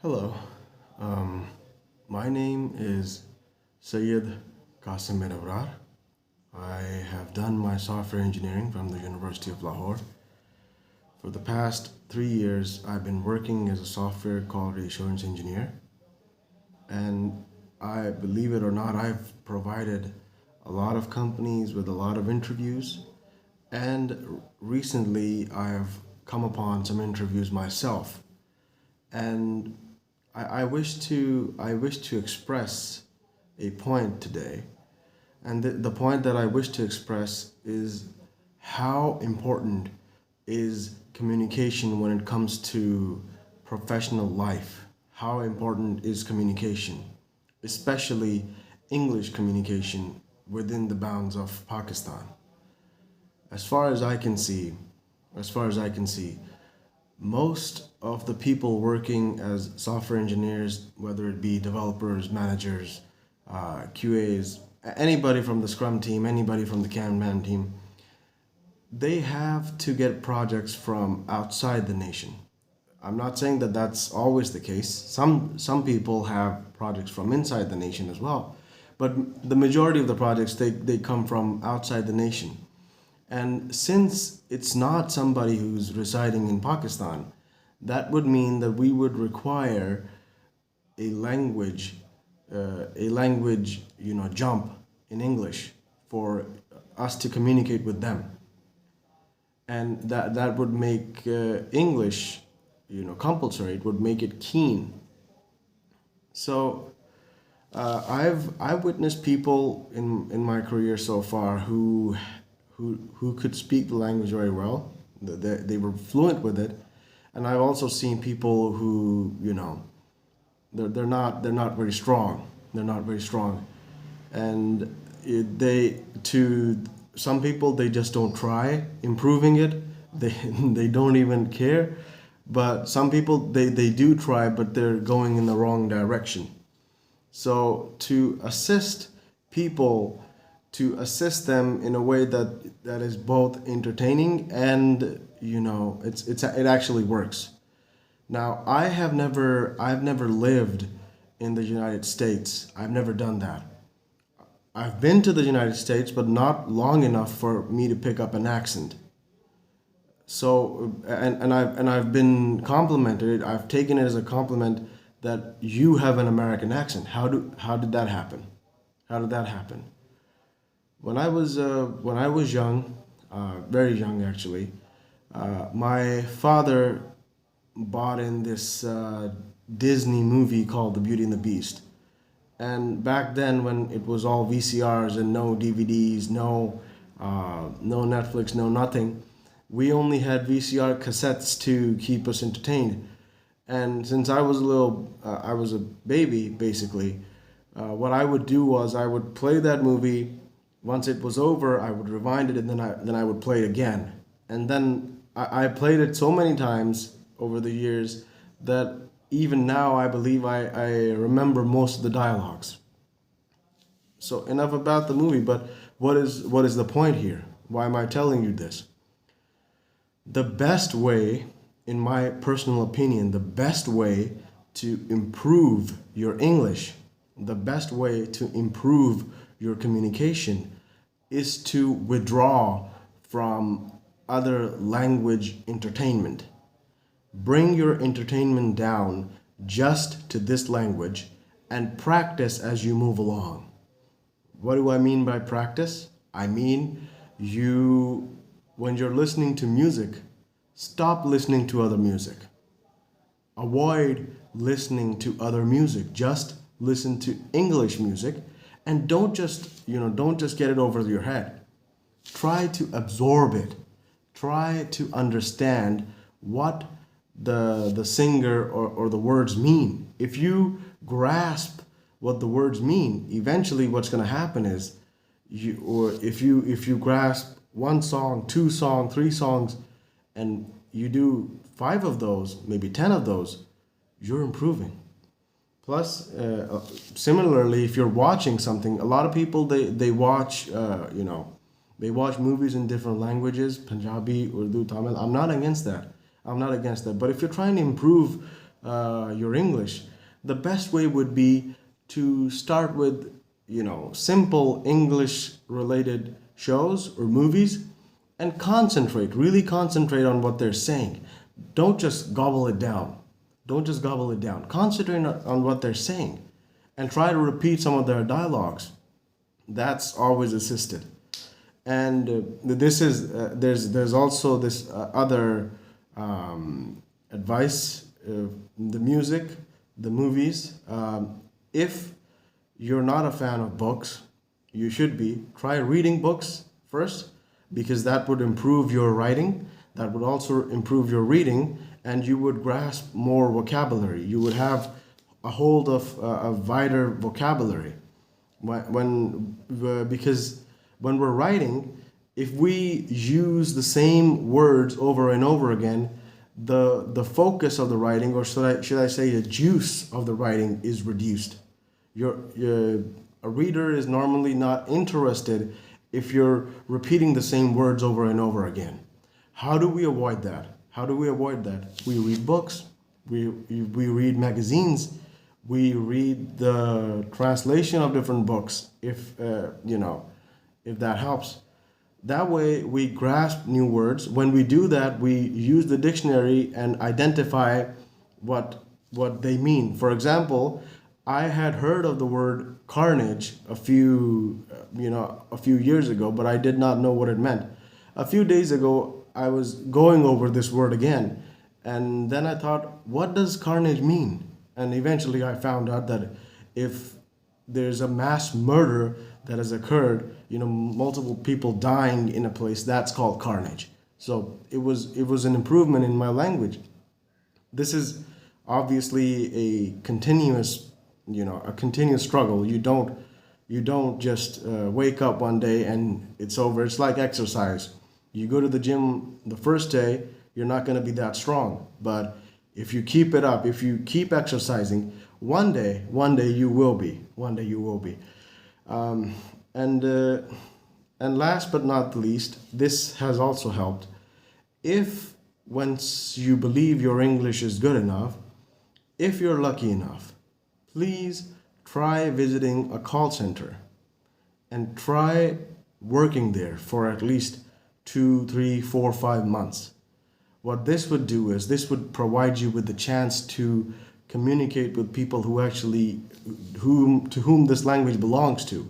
Hello, um, my name is Syed Qasim bin Abrar. I have done my software engineering from the University of Lahore. For the past 3 years, I've been working as a software quality assurance engineer, and I believe it or not, I've provided a lot of companies with a lot of interviews, and recently I have come upon some interviews myself, and I wish to express a point today, and the point that I wish to express is how important is communication when it comes to professional life. How important is communication, especially English communication within the bounds of Pakistan? As far as I can see, as far as I can see, most of the people working as software engineers, whether it be developers, managers, QAs, anybody from the Scrum team, anybody from the Kanban team, they have to get projects from outside the nation. I'm not saying that that's always the case. Some people have projects from inside the nation as well, but the majority of the projects they come from outside the nation. And since it's not somebody who's residing in Pakistan, that would mean that we would require a language, jump in English for us to communicate with them, and that would make English, compulsory. It would make it keen. So I've witnessed people in my career so far who could speak the language very well. They were fluent with it, and I've also seen people who they're not very strong. They're not very strong, and they to some people they just don't try improving it. They they don't even care. But some people they do try, but they're going in the wrong direction. So to assist them in a way that is both entertaining and it actually works. Now, I've never lived in the United States. I've never done that. I've been to the United States, but not long enough for me to pick up an accent. So and I've been complimented. I've taken it as a compliment that you have an American accent. How did that happen? How did that happen? When I was young, very young actually, my father bought in this Disney movie called The Beauty and the Beast. And back then, when it was all VCRs and no DVDs, no Netflix, no nothing, we only had VCR cassettes to keep us entertained. And since I was a baby basically. What I would do was I would play that movie. Once it was over, I would rewind it, and then I would play it again. And then I played it so many times over the years that even now I believe I remember most of the dialogues. So enough about the movie, but what is the point here? Why am I telling you this? The best way, in my personal opinion, the best way to improve your English, the best way to improve your communication is to withdraw from other language entertainment. Bring your entertainment down just to this language and practice as you move along. What do I mean by practice? I mean, when you're listening to music, stop listening to other music. Avoid listening to other music. Just listen to English music, and don't just get it over your head. Try to absorb it. Try to understand what the singer or the words mean. If you grasp what the words mean, eventually what's going to happen is if you grasp one song, two songs, three songs, and you do five of those, maybe 10 of those, you're improving. Plus, similarly, if you're watching something, a lot of people they watch they watch movies in different languages, Punjabi, Urdu, Tamil. I'm not against that. I'm not against that. But if you're trying to improve your English, the best way would be to start with, simple English related shows or movies and concentrate, really concentrate on what they're saying. Don't just gobble it down. Don't just gobble it down. Concentrate on what they're saying and try to repeat some of their dialogues. That's always assisted. And this is there's also this other advice: the music, the movies. If you're not a fan of books, you should be. Try reading books first, because that would improve your writing. That would also improve your reading, and you would grasp more vocabulary. You would have a hold of a wider vocabulary. Because when we're writing, if we use the same words over and over again, the focus of the writing, or should I say the juice of the writing, is reduced. A reader is normally not interested if you're repeating the same words over and over again. How do we avoid that? We read books, we read magazines, we read the translation of different books, if that helps. That way we grasp new words. When we do that, we use the dictionary and identify what they mean. For example, I had heard of the word carnage a few years ago, but I did not know what it meant. A few days ago, I was going over this word again, and then I thought, what does carnage mean? And eventually I found out that if there's a mass murder that has occurred, multiple people dying in a place, that's called carnage. So it was an improvement in my language. This is obviously a continuous struggle. You don't just wake up one day and it's over. It's like exercise. You go to the gym the first day, you're not going to be that strong. But if you keep it up, if you keep exercising, one day you will be. And last but not least, this has also helped. If once you believe your English is good enough, if you're lucky enough, please try visiting a call center and try working there for at least 2, 3, 4, 5 months. What this would do is this would provide you with the chance to communicate with people to whom this language belongs to.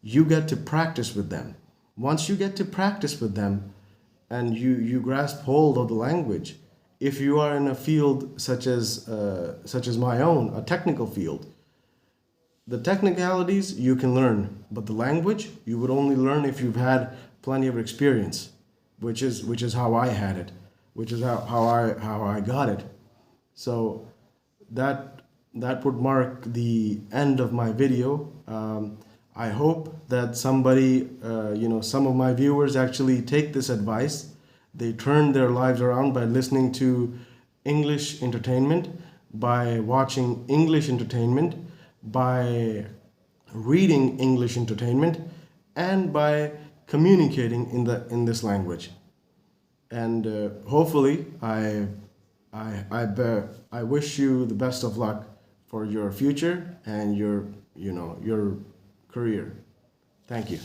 You get to practice with them. Once you get to practice with them and you grasp hold of the language, if you are in a field such as my own, a technical field, the technicalities you can learn, but the language you would only learn if you've had plenty of experience, which is how I had it, which is how I got it. So that would mark the end of my video. I hope that somebody, some of my viewers actually take this advice. They turn their lives around by listening to English entertainment, by watching English entertainment, by reading English entertainment, and by communicating in this language. And hopefully, I wish you the best of luck for your future and your career. Thank you.